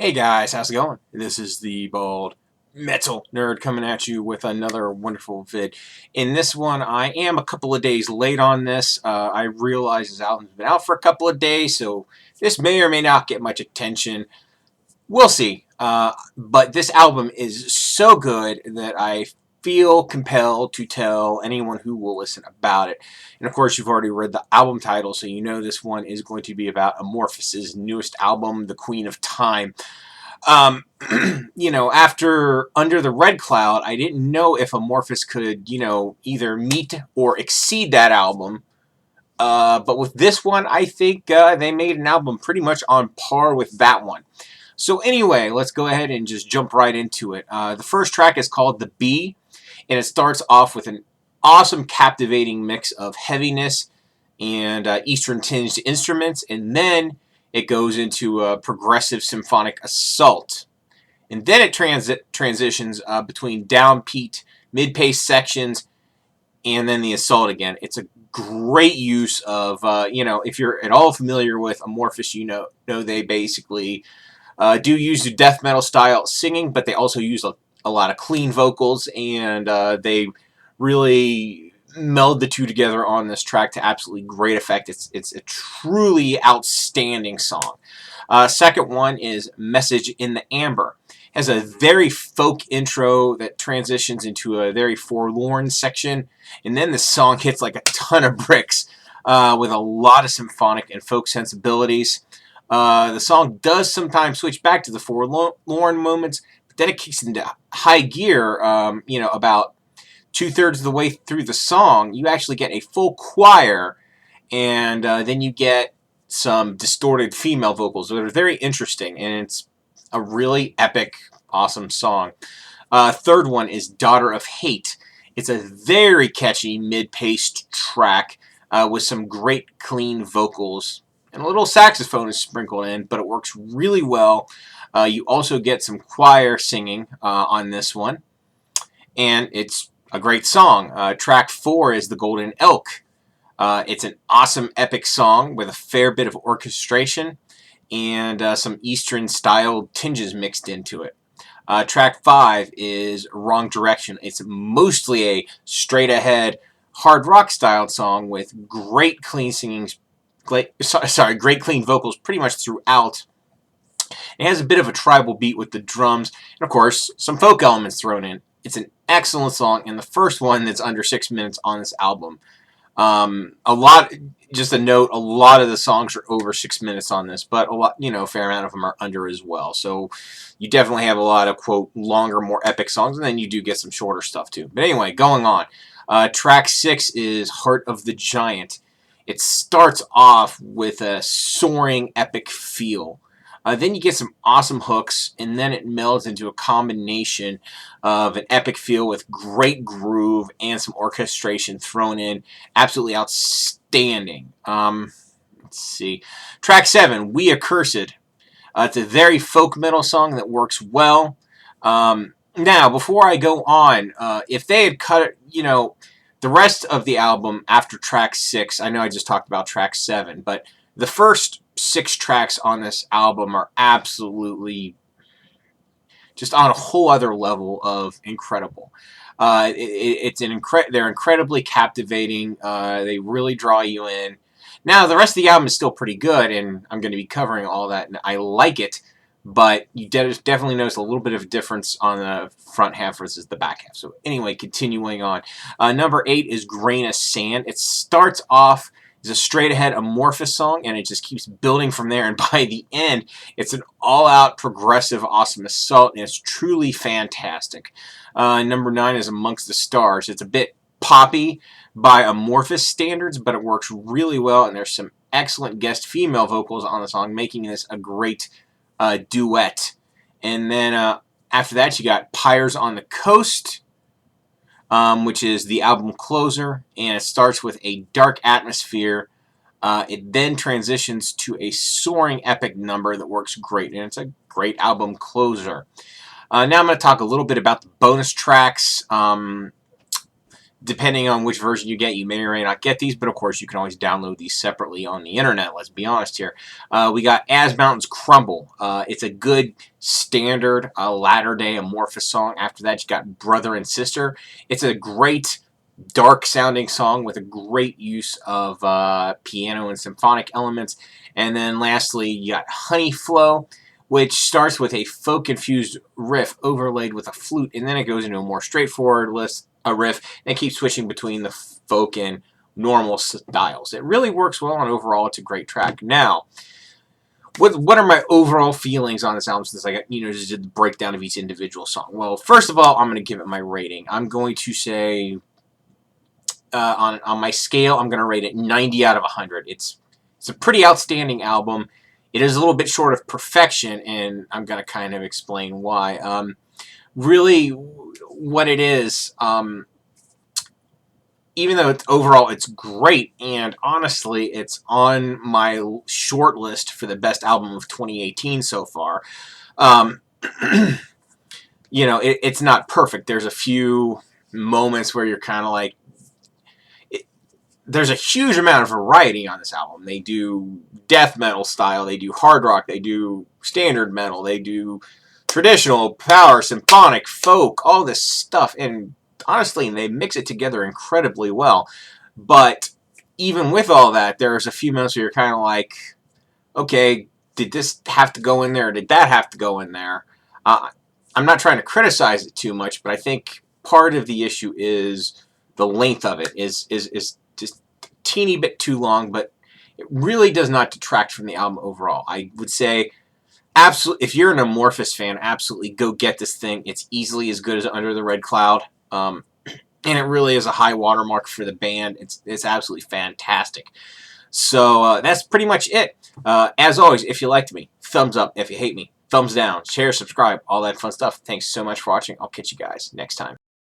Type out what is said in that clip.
Hey guys, how's it going? This is the Bald Metal Nerd coming at you with another wonderful vid. In this one, I am a couple of days late on this. I realize this album's been out for a couple of days, so this may or may not get much attention. We'll see. But this album is so good that I feel compelled to tell anyone who will listen about it. And of course, you've already read the album title, so you know this one is going to be about Amorphis' newest album, The Queen of Time. Um, after Under the Red Cloud, I didn't know if Amorphis could, either meet or exceed that album. But with this one, I think they made an album pretty much on par with that one. So anyway, let's go ahead and just jump right into it. The first track is called The Bee, and it starts off with an awesome, captivating mix of heaviness and Eastern-tinged instruments, and then it goes into a progressive symphonic assault. And then it transitions between downbeat, mid-paced sections, and then the assault again. It's a great use of, if you're at all familiar with Amorphis, you know they basically do use the death metal style singing, but they also use a lot of clean vocals, and they really meld the two together on this track to absolutely great effect. It's a truly outstanding song. Second one is Message in the Amber. It has a very folk intro that transitions into a very forlorn section, and then the song hits like a ton of bricks with a lot of symphonic and folk sensibilities. The song does sometimes switch back to the forlorn moments, but then it kicks into high gear, about two-thirds of the way through the song. You actually get a full choir, and then you get some distorted female vocals that are very interesting, and it's a really epic, awesome song. Third one is Daughter of Hate. It's a very catchy mid-paced track with some great clean vocals. And a little saxophone is sprinkled in, but it works really well. You also get some choir singing on this one. And it's a great song. Track 4 is The Golden Elk. It's an awesome epic song with a fair bit of orchestration and some Eastern-style tinges mixed into it. Track 5 is Wrong Direction. It's mostly a straight-ahead hard rock-styled song with great clean singing. Great clean vocals pretty much throughout. It has a bit of a tribal beat with the drums, and of course, some folk elements thrown in. It's an excellent song, and the first one that's under 6 minutes on this album. Just a note, a lot of the songs are over 6 minutes on this, but a fair amount of them are under as well. So you definitely have a lot of, quote, longer, more epic songs, and then you do get some shorter stuff too. But anyway, going on. Track 6 is Heart of the Giant. It starts off with a soaring, epic feel. Then you get some awesome hooks, and then it melds into a combination of an epic feel with great groove and some orchestration thrown in. Absolutely outstanding. Let's see. Track 7, We Accursed. It's a very folk metal song that works well. Now, before I go on, if they had cut, the rest of the album after track 6, I know I just talked about track 7, but the first 6 tracks on this album are absolutely just on a whole other level of incredible. They're incredibly captivating. They really draw you in. Now, the rest of the album is still pretty good, and I'm going to be covering all that, and I like it. But you definitely notice a little bit of a difference on the front half versus the back half. So anyway, continuing on. Number 8 is Grayness Sand. It starts off as a straight-ahead Amorphis song, and it just keeps building from there. And by the end, it's an all-out progressive awesome assault, and it's truly fantastic. Number 9 is Amongst the Stars. It's a bit poppy by Amorphis standards, but it works really well, and there's some excellent guest female vocals on the song, making this a great duet. And then after that, you got Pyres on the Coast, which is the album closer, and it starts with a dark atmosphere. It then transitions to a soaring epic number that works great, and it's a great album closer. Now I'm going to talk a little bit about the bonus tracks. Depending on which version you get, you may or may not get these, but of course you can always download these separately on the internet, let's be honest here. We got As Mountains Crumble. It's a good standard latter-day Amorphis song. After that, you got Brother and Sister. It's a great dark-sounding song with a great use of piano and symphonic elements. And then lastly, you got Honey Flow, which starts with a folk-infused riff overlaid with a flute, and then it goes into a more straightforward riff, and keeps switching between the folk and normal styles. It really works well, and overall, it's a great track. Now, what are my overall feelings on this album since I got, just did the breakdown of each individual song? Well, first of all, I'm going to give it my rating. I'm going to say, on my scale, I'm going to rate it 90 out of 100. It's a pretty outstanding album. It is a little bit short of perfection, and I'm going to kind of explain why. Really, what it is, even though overall it's great, and honestly, it's on my short list for the best album of 2018 so far, it's not perfect. There's a few moments where you're kind of like, there's a huge amount of variety on this album. They do death metal style, they do hard rock, they do standard metal, they do traditional, power, symphonic, folk, all this stuff. And honestly, they mix it together incredibly well. But even with all that, there's a few moments where you're kind of like, okay, did this have to go in there? Or did that have to go in there? I'm not trying to criticize it too much, but I think part of the issue is the length of it is just a teeny bit too long, but it really does not detract from the album overall. I would say, absolutely, if you're an Amorphis fan, absolutely go get this thing. It's easily as good as Under the Red Cloud, and it really is a high watermark for the band. It's absolutely fantastic. So that's pretty much it. As always, if you liked me, thumbs up. If you hate me, thumbs down. Share, subscribe, all that fun stuff. Thanks so much for watching. I'll catch you guys next time.